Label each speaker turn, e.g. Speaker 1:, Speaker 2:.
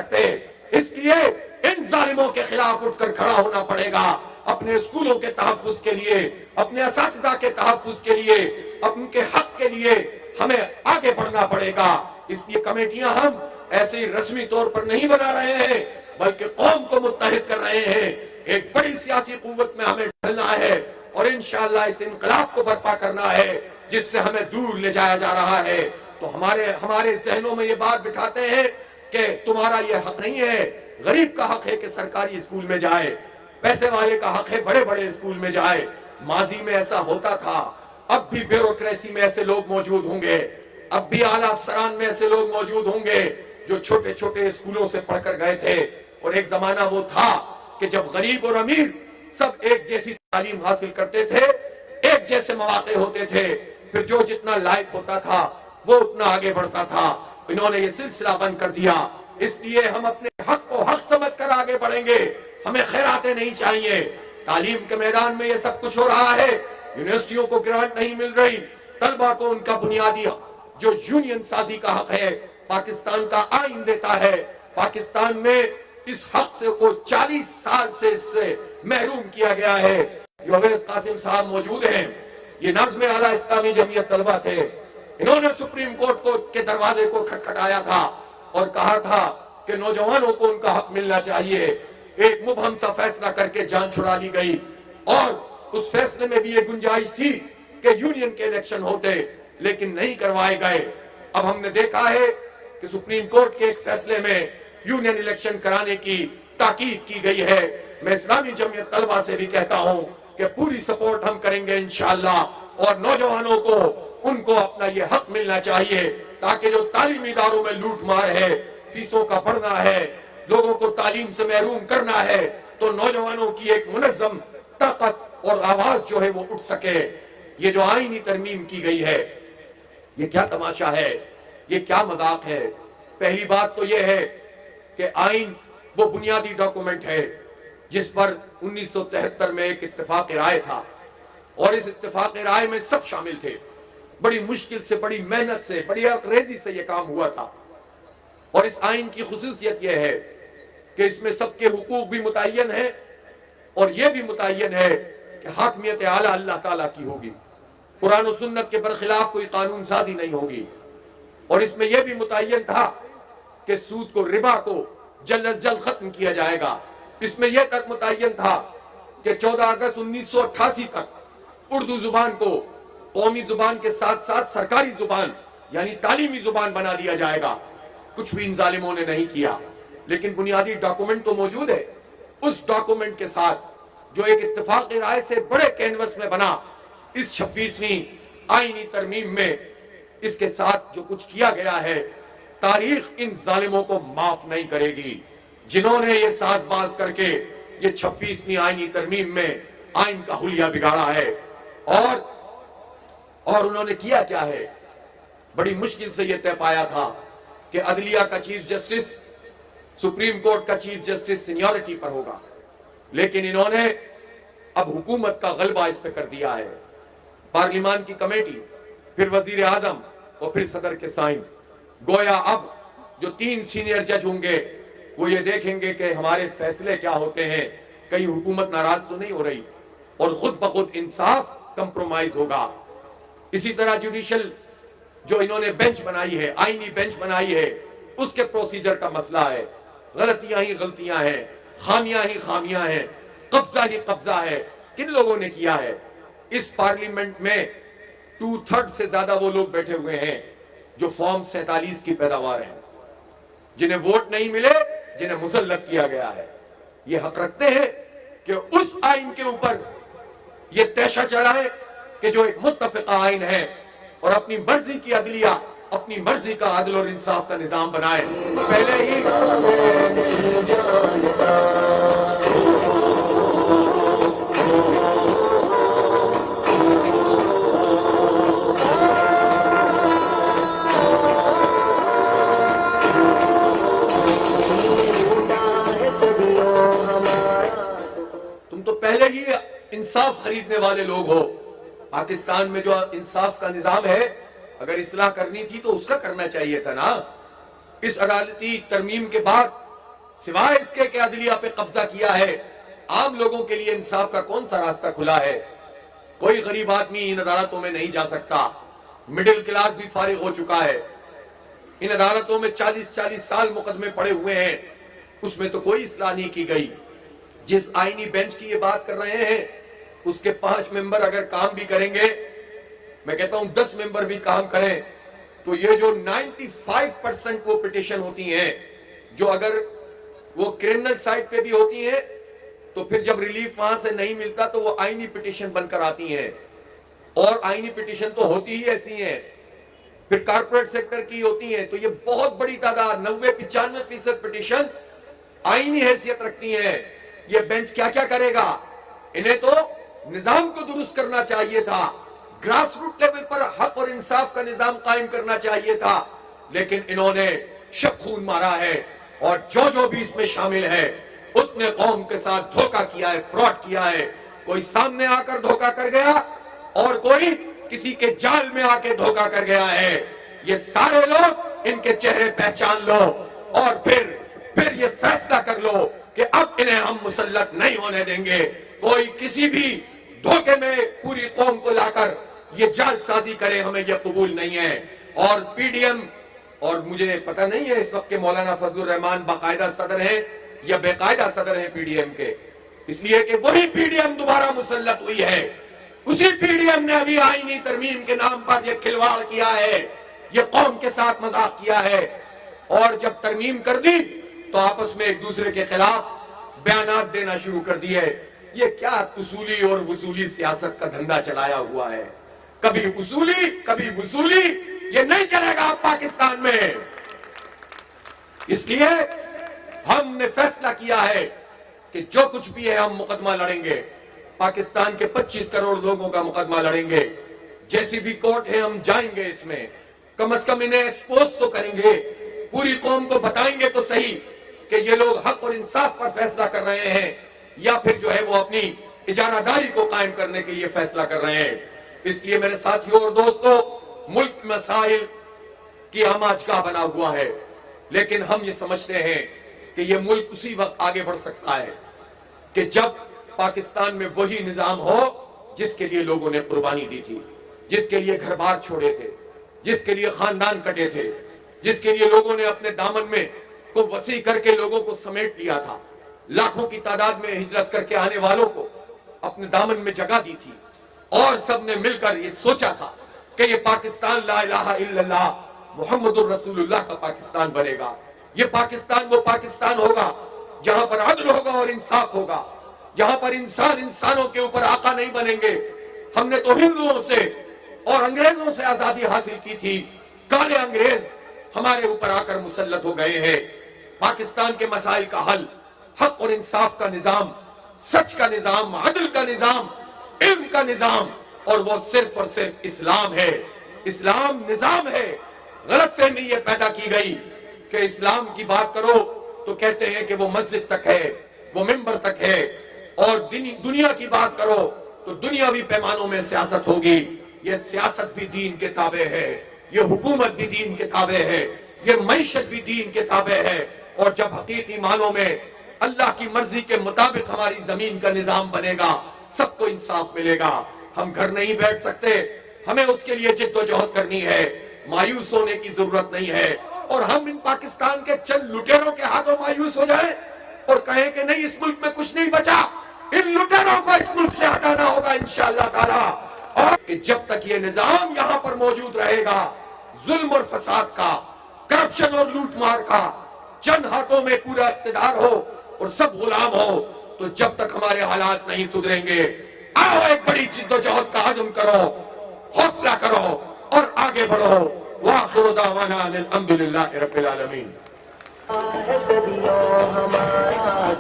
Speaker 1: سکتے. اس لیے ان ظالموں کے خلاف اٹھ کر کھڑا ہونا پڑے گا. اپنے اسکولوں کے تحفظ کے لیے, اپنے اساتذہ کے تحفظ کے لیے, ان کے حق کے لیے ہمیں آگے بڑھنا پڑے گا. اس لیے کمیٹیاں ہم ایسے ہی رسمی طور پر نہیں بنا رہے ہیں, بلکہ قوم کو متحد کر رہے ہیں. ایک بڑی سیاسی قوت میں ہمیں ڈھلنا ہے اور انشاءاللہ اس انقلاب کو برپا کرنا ہے جس سے ہمیں دور لے جایا جا رہا ہے. تو ہمارے ذہنوں میں یہ بات بٹھاتے ہیں کہ تمہارا یہ حق نہیں ہے. غریب کا حق ہے کہ سرکاری اسکول میں جائے, پیسے والے کا حق ہے بڑے بڑے اسکول میں جائے. ماضی میں ایسا ہوتا تھا, اب بھی بیوروکریسی میں ایسے لوگ موجود ہوں گے, اب بھی اعلیٰ افسران میں ایسے لوگ موجود ہوں گے جو چھوٹے چھوٹے اسکولوں سے پڑھ کر گئے تھے. اور ایک زمانہ وہ تھا کہ جب غریب اور امیر سب ایک جیسی تعلیم حاصل کرتے تھے, ایک جیسے مواقع ہوتے تھے, پھر جو جتنا لائق ہوتا تھا وہ اتنا آگے بڑھتا تھا. انہوں نے یہ سلسلہ بند کر دیا. اس لیے ہم اپنے حق کو حق سمجھ کر آگے بڑھیں گے. ہمیں خیراتیں نہیں چاہیے. تعلیم کے میدان میں یہ سب کچھ ہو رہا ہے. یونیورسٹیوں کو گرانٹ نہیں مل رہی, طلبہ کو ان کا بنیادی جو یونین سازی کا حق ہے پاکستان کا آئین دیتا ہے. پاکستان میں اس حق سے کو 40 سال سے اس سے محروم کیا گیا ہے. جو اویس قاسم صاحب موجود ہیں, یہ نظم اعلیٰ اسلامی جمعیت طلبہ تھے. انہوں نے سپریم کورٹ کے دروازے کو کھٹکھٹایا تھا اور کہا تھا کہ نوجوانوں کو ان کا حق ملنا چاہیے. ایک مبہم سا فیصلہ کر کے جان چھڑا لی گئی, اور اس فیصلے میں بھی یہ گنجائش تھی کہ یونین کے الیکشن ہوتے, لیکن نہیں کروائے گئے. اب ہم نے دیکھا ہے کہ سپریم کورٹ کے ایک فیصلے میں یونین الیکشن کرانے کی تاکید کی گئی ہے. میں اسلامی جمعیت طلبہ سے بھی کہتا ہوں کہ پوری سپورٹ ہم کریں گے انشاءاللہ, اور نوجوانوں کو ان کو اپنا یہ حق ملنا چاہیے تاکہ جو تعلیمی اداروں میں لوٹ مار ہے, فیسوں کا بڑھنا ہے, لوگوں کو تعلیم سے محروم کرنا ہے, تو نوجوانوں کی ایک منظم طاقت اور آواز جو ہے وہ اٹھ سکے. یہ جو آئینی ترمیم کی گئی ہے, یہ کیا تماشا ہے, یہ کیا مذاق ہے. پہلی بات تو یہ ہے کہ آئین وہ بنیادی ڈاکومنٹ ہے جس پر 1973 میں ایک اتفاق رائے تھا, اور اس اتفاق رائے میں سب شامل تھے. بڑی مشکل سے, بڑی محنت سے, بڑی عقریزی سے یہ کام ہوا تھا. اور اس آئین کی خصوصیت یہ ہے کہ اس میں سب کے حقوق بھی متعین ہیں, اور یہ بھی متعین ہے کہ حاکمیت اعلیٰ اللہ تعالیٰ کی ہوگی. قرآن و سنت کے برخلاف کوئی قانون سازی نہیں ہوگی. اور اس میں یہ بھی متعین تھا کہ سود کو, ربا کو جلد از جلد ختم کیا جائے گا. اس میں یہ تک متعین تھا کہ 14 اگست 1988 تک اردو زبان کو قومی زبان کے ساتھ ساتھ سرکاری زبان یعنی تعلیمی زبان بنا دیا جائے گا. کچھ بھی ان ظالموں نے نہیں کیا, لیکن بنیادی ڈاکومنٹ تو موجود ہے. اس ڈاکومنٹ کے ساتھ جو ایک اتفاق رائے سے بڑے کینوس میں بنا, اس 26ویں آئینی ترمیم میں اس کے ساتھ جو کچھ کیا گیا ہے, تاریخ ان ظالموں کو معاف نہیں کرے گی جنہوں نے یہ ساز باز کر کے یہ 26ویں آئینی ترمیم میں آئین کا حلیہ بگاڑا ہے. اور انہوں نے کیا کیا ہے, بڑی مشکل سے یہ طے پایا تھا کہ عدلیہ کا چیف جسٹس, سپریم کورٹ کا چیف جسٹس سینیورٹی پر ہوگا, لیکن انہوں نے اب حکومت کا غلبہ اس پہ کر دیا ہے. پارلیمان کی کمیٹی, پھر وزیر اعظم اور پھر صدر کے سائن. گویا اب جو 3 سینئر جج ہوں گے وہ یہ دیکھیں گے کہ ہمارے فیصلے کیا ہوتے ہیں, کہیں حکومت ناراض تو نہیں ہو رہی, اور خود بخود انصاف کمپرومائز ہوگا. اسی طرح جوڈیشل جو انہوں نے بینچ بنائی ہے, آئینی بینچ بنائی ہے, اس کے پروسیجر کا مسئلہ ہے. غلطیاں ہی غلطیاں ہیں, خامیاں ہی خامیاں ہیں, قبضہ ہی قبضہ ہے. کن لوگوں نے کیا ہے؟ اس پارلیمنٹ میں 2/3 سے زیادہ وہ لوگ بیٹھے ہوئے ہیں جو فارم 47 کی پیداوار ہیں, جنہیں ووٹ نہیں ملے, جنہیں مسلط کیا گیا ہے. یہ حق رکھتے ہیں کہ اس آئین کے اوپر یہ تیشہ چڑھائے کہ جو ایک متفقہ آئین ہے, اور اپنی مرضی کی عدلیہ, اپنی مرضی کا عدل اور انصاف کا نظام بنائے. پہلے ہی تم تو پہلے ہی انصاف خریدنے والے لوگ ہو. پاکستان میں جو انصاف کا نظام ہے, اگر اصلاح کرنی تھی تو اس کا کرنا چاہیے تھا نا. اس عدالتی ترمیم کے بعد سوائے اس کے کہ عدلیہ پہ قبضہ کیا ہے، عام لوگوں کے لیے انصاف کا کون سا راستہ کھلا ہے؟ کوئی غریب آدمی ان عدالتوں میں نہیں جا سکتا، مڈل کلاس بھی فارغ ہو چکا ہے۔ ان عدالتوں میں 40 سال مقدمے پڑے ہوئے ہیں، اس میں تو کوئی اصلاح نہیں کی گئی۔ جس آئینی بینچ کی یہ بات کر رہے ہیں، اس کے 5 ممبر اگر کام بھی کریں گے، میں کہتا ہوں 10 ممبر بھی کام کریں، تو یہ جو 95% وہ پٹیشن ہوتی ہیں، جو اگر وہ کرمنل سائٹ پہ بھی ہوتی ہیں، تو پھر جب ریلیف وہاں سے نہیں ملتا تو وہ آئینی پٹیشن بن کر آتی ہیں، اور آئینی پٹیشن تو ہوتی ہی ایسی ہیں، پھر کارپوریٹ سیکٹر کی ہوتی ہیں، تو یہ بہت بڑی تعداد 90-95% پٹیشن آئینی حیثیت رکھتی ہیں۔ یہ بینچ کیا کیا کرے گا؟ انہیں تو نظام کو درست کرنا چاہیے تھا، گراس روٹ لیول پر حق اور انصاف کا نظام قائم کرنا چاہیے تھا، لیکن انہوں نے شب خون مارا ہے، اور جو بھی اس میں شامل ہے اس نے قوم کے ساتھ دھوکہ کیا ہے، فراڈ کیا ہے۔ کوئی سامنے آ کر دھوکہ کر گیا، اور کوئی کسی کے جال میں آ کے دھوکہ کر گیا ہے۔ یہ سارے لوگ ان کے چہرے پہچان لو، اور پھر یہ فیصلہ کر لو کہ اب انہیں ہم مسلط نہیں ہونے دیں گے۔ کوئی کسی بھی دھوکے میں پوری قوم کو لا کر یہ جال سازی کرے، ہمیں یہ قبول نہیں ہے۔ اور پی ڈی ایم، اور مجھے پتہ نہیں ہے اس وقت کے مولانا فضل الرحمان باقاعدہ صدر ہیں یا بے قاعدہ صدر ہیں پی ڈی ایم کے، اس لیے کہ وہی پی ڈی ایم دوبارہ مسلط ہوئی ہے۔ اسی پی ڈی ایم نے ابھی آئینی ترمیم کے نام پر یہ کھلواڑ کیا ہے، یہ قوم کے ساتھ مذاق کیا ہے، اور جب ترمیم کر دی تو آپس میں ایک دوسرے کے خلاف بیانات دینا شروع کر دیے۔ یہ کیا اصولی اور وصولی سیاست کا دھندا چلایا ہوا ہے؟ کبھی اصولی کبھی وصولی، یہ نہیں چلے گا پاکستان میں۔ اس لیے ہم نے فیصلہ کیا ہے کہ جو کچھ بھی ہے ہم مقدمہ لڑیں گے، پاکستان کے 25 کروڑ لوگوں کا مقدمہ لڑیں گے۔ جیسی بھی کورٹ ہے ہم جائیں گے، اس میں کم از کم انہیں ایکسپوز تو کریں گے، پوری قوم کو بتائیں گے تو صحیح کہ یہ لوگ حق اور انصاف پر فیصلہ کر رہے ہیں، یا پھر جو ہے وہ اپنی اجارہ داری کو قائم کرنے کے لیے فیصلہ کر رہے ہیں۔ اس لیے میرے ساتھیوں اور دوستوں، ملک مسائل کی آماجگاہ بنا ہوا ہے، لیکن ہم یہ سمجھتے ہیں کہ یہ ملک اسی وقت آگے بڑھ سکتا ہے کہ جب پاکستان میں وہی نظام ہو جس کے لیے لوگوں نے قربانی دی تھی، جس کے لیے گھر بار چھوڑے تھے، جس کے لیے خاندان کٹے تھے، جس کے لیے لوگوں نے اپنے دامن میں کو وسیع کر کے لوگوں کو سمیٹ لیا تھا، لاکھوں کی تعداد میں ہجرت کر کے آنے والوں کو اپنے دامن میں جگہ دی تھی، اور سب نے مل کر یہ سوچا تھا کہ یہ پاکستان لا الہ الا اللہ محمد الرسول اللہ کا پاکستان بنے گا۔ یہ پاکستان وہ پاکستان ہوگا جہاں پر عدل ہوگا اور انصاف ہوگا، جہاں پر انسان انسانوں کے اوپر آقا نہیں بنیں گے۔ ہم نے تو ہندوؤں سے اور انگریزوں سے آزادی حاصل کی تھی، کالے انگریز ہمارے اوپر آ کر مسلط ہو گئے ہیں۔ پاکستان کے مسائل کا حل حق اور انصاف کا نظام، سچ کا نظام، عدل کا نظام، علم کا نظام، اور وہ صرف اور صرف اسلام ہے۔ اسلام نظام ہے۔ غلط فہمی یہ پیدا کی گئی کہ اسلام کی بات کرو تو کہتے ہیں کہ وہ مسجد تک ہے، وہ ممبر تک ہے، اور دنیا کی بات کرو تو دنیاوی پیمانوں میں سیاست ہوگی۔ یہ سیاست بھی دین کے تابع ہے، یہ حکومت بھی دین کے تابع ہے، یہ معیشت بھی دین کے تابع ہے، اور جب حقیقی معنوں میں اللہ کی مرضی کے مطابق ہماری زمین کا نظام بنے گا، سب کو انصاف ملے گا۔ ہم گھر نہیں بیٹھ سکتے، ہمیں اس کے لیے جد و جہد کرنی ہے، مایوس ہونے کی ضرورت نہیں ہے۔ اور ہم ان پاکستان کے چند لٹیروں کے ہاتھوں مایوس ہو جائیں اور کہیں کہ نہیں اس ملک میں کچھ نہیں بچا، ان لٹیروں کو اس ملک سے ہٹانا ہوگا انشاءاللہ تعالی۔ اور کہ جب تک یہ نظام یہاں پر موجود رہے گا، ظلم اور فساد کا، کرپشن اور لوٹ مار کا، چند ہاتھوں میں پورا اقتدار ہو اور سب غلام ہو، تو جب تک ہمارے حالات نہیں سدھریں گے، آؤ ایک بڑی جد و جہد کا عزم کرو، حوصلہ کرو اور آگے بڑھو۔ وآخر دعوانا الحمدللہ رب العالمین۔